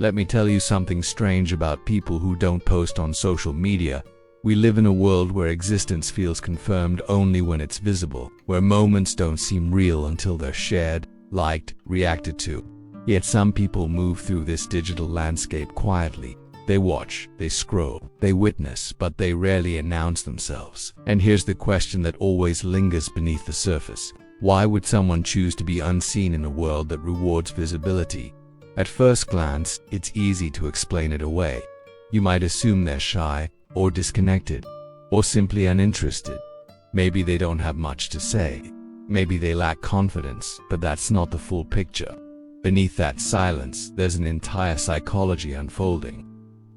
Let me tell you something strange about people who don't post on social media. We live in a world where existence feels confirmed only when it's visible, where moments don't seem real until they're shared, liked, reacted to. Yet some people move through this digital landscape quietly. They watch, they scroll, they witness, but they rarely announce themselves. And here's the question that always lingers beneath the surface. Why would someone choose to be unseen in a world that rewards visibility? At first glance, it's easy to explain it away. You might assume they're shy, or disconnected, or simply uninterested. Maybe they don't have much to say. Maybe they lack confidence, but that's not the full picture. Beneath that silence, there's an entire psychology unfolding.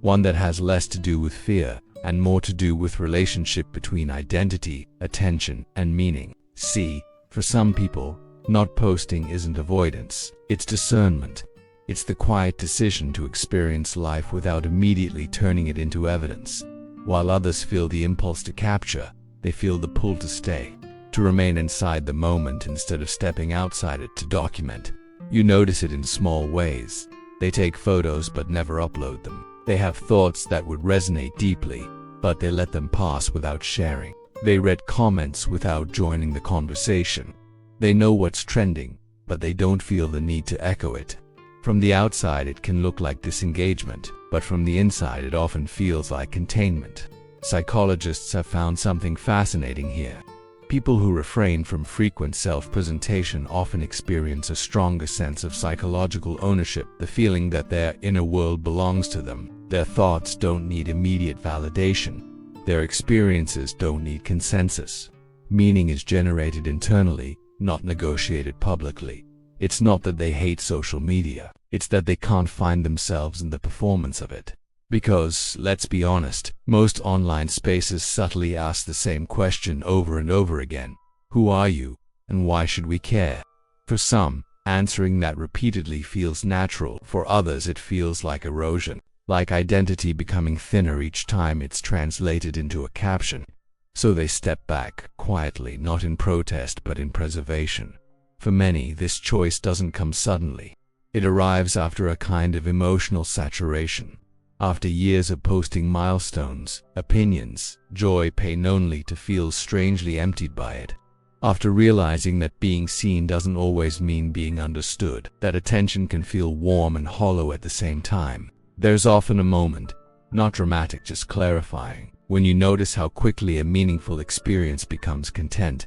One that has less to do with fear and more to do with relationship between identity, attention, and meaning. See, for some people, not posting isn't avoidance, it's discernment. It's the quiet decision to experience life without immediately turning it into evidence. While others feel the impulse to capture, they feel the pull to stay, to remain inside the moment instead of stepping outside it to document. You notice it in small ways. They take photos but never upload them. They have thoughts that would resonate deeply, but they let them pass without sharing. They read comments without joining the conversation. They know what's trending, but they don't feel the need to echo it. From the outside it can look like disengagement, but from the inside it often feels like containment. Psychologists have found something fascinating here. People who refrain from frequent self-presentation often experience a stronger sense of psychological ownership, the feeling that their inner world belongs to them. Their thoughts don't need immediate validation. Their experiences don't need consensus. Meaning is generated internally, not negotiated publicly. It's not that they hate social media, it's that they can't find themselves in the performance of it. Because, let's be honest, most online spaces subtly ask the same question over and over again. Who are you, and why should we care? For some, answering that repeatedly feels natural. For others it feels like erosion, like identity becoming thinner each time it's translated into a caption. So they step back, quietly, not in protest but in preservation. For many, this choice doesn't come suddenly. It arrives after a kind of emotional saturation. After years of posting milestones, opinions, joy, pain, only to feel strangely emptied by it. After realizing that being seen doesn't always mean being understood, that attention can feel warm and hollow at the same time. There's often a moment, not dramatic, just clarifying, when you notice how quickly a meaningful experience becomes content,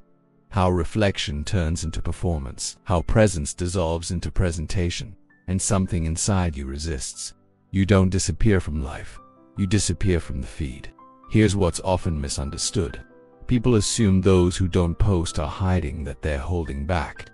how reflection turns into performance, how presence dissolves into presentation, and something inside you resists. You don't disappear from life, you disappear from the feed. Here's what's often misunderstood. People assume those who don't post are hiding, that they're holding back.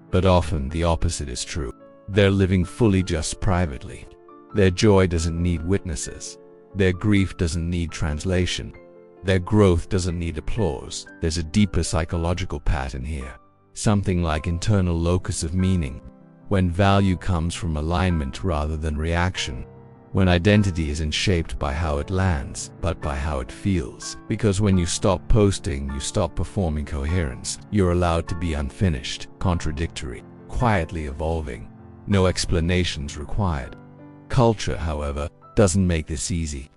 But often the opposite is true. They're living fully, just privately. Their joy doesn't need witnesses. Their grief doesn't need translation. Their growth doesn't need applause. There's a deeper psychological pattern here. Something like internal locus of meaning. When value comes from alignment rather than reaction. When identity isn't shaped by how it lands, but by how it feels. Because when you stop posting, you stop performing coherence. You're allowed to be unfinished, contradictory, quietly evolving. No explanations required. Culture, however, doesn't make this easy.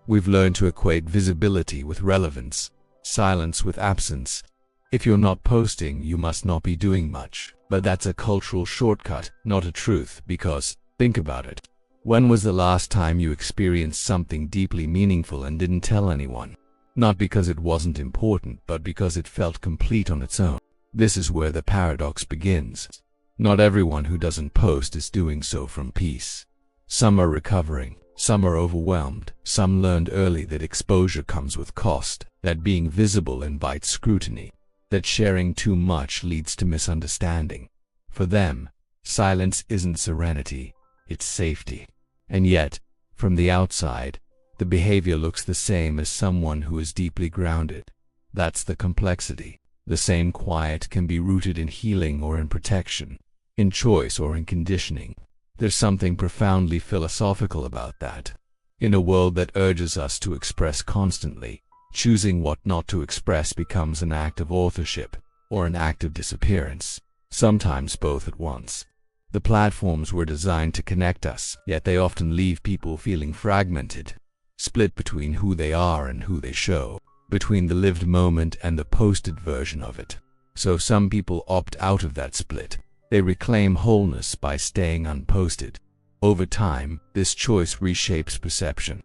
We've learned to equate visibility with relevance, silence with absence. If you're not posting, you must not be doing much. But that's a cultural shortcut, not a truth, because, think about it. When was the last time you experienced something deeply meaningful and didn't tell anyone? Not because it wasn't important, but because it felt complete on its own. This is where the paradox begins. Not everyone who doesn't post is doing so from peace. Some are recovering, some are overwhelmed, some learned early that exposure comes with cost, that being visible invites scrutiny, that sharing too much leads to misunderstanding. For them, silence isn't serenity, it's safety. And yet, from the outside, the behavior looks the same as someone who is deeply grounded. That's the complexity. The same quiet can be rooted in healing or in protection, in choice or in conditioning. There's something profoundly philosophical about that. In a world that urges us to express constantly, choosing what not to express becomes an act of authorship, or an act of disappearance, sometimes both at once. The platforms were designed to connect us, yet they often leave people feeling fragmented, split between who they are and who they show, between the lived moment and the posted version of it. So some people opt out of that split. They reclaim wholeness by staying unposted. Over time, this choice reshapes perception.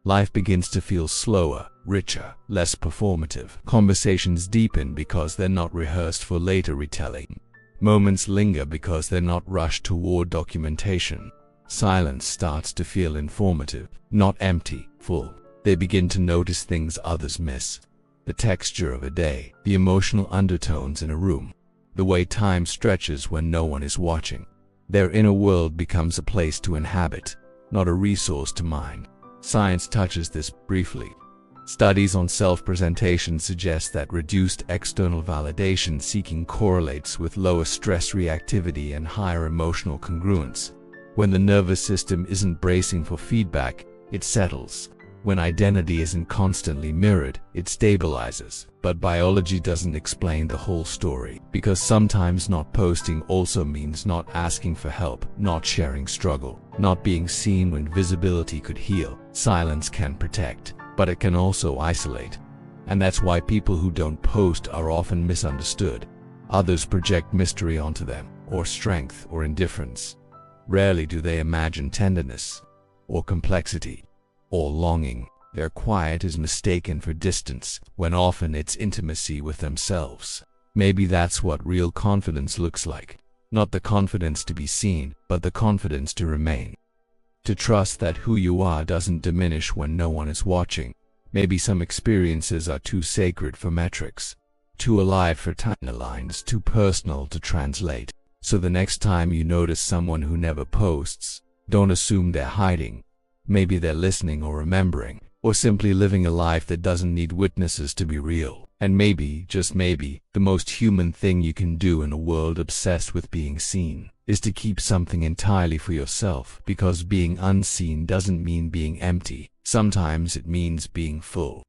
Life begins to feel slower, richer, less performative. Conversations deepen because they're not rehearsed for later retelling. Moments linger because they're not rushed toward documentation. Silence starts to feel informative, not empty, full. They begin to notice things others miss. The texture of a day, the emotional undertones in a room, the way time stretches when no one is watching. Their inner world becomes a place to inhabit, not a resource to mine. Science touches this briefly. Studies on self-presentation suggest that reduced external validation seeking correlates with lower stress reactivity and higher emotional congruence. When the nervous system isn't bracing for feedback, it settles. When identity isn't constantly mirrored, it stabilizes. But biology doesn't explain the whole story, because sometimes not posting also means not asking for help, not sharing struggle, not being seen when visibility could heal. Silence can protect, but it can also isolate. And that's why people who don't post are often misunderstood. Others project mystery onto them, or strength, or indifference. Rarely do they imagine tenderness, or complexity, or longing. Their quiet is mistaken for distance, when often it's intimacy with themselves. Maybe that's what real confidence looks like. Not the confidence to be seen, but the confidence to remain. To trust that who you are doesn't diminish when no one is watching. Maybe some experiences are too sacred for metrics, too alive for timelines, too personal to translate. So the next time you notice someone who never posts, don't assume they're hiding. Maybe they're listening or remembering, or simply living a life that doesn't need witnesses to be real. And maybe, just maybe, the most human thing you can do in a world obsessed with being seen is to keep something entirely for yourself, because being unseen doesn't mean being empty. Sometimes it means being full.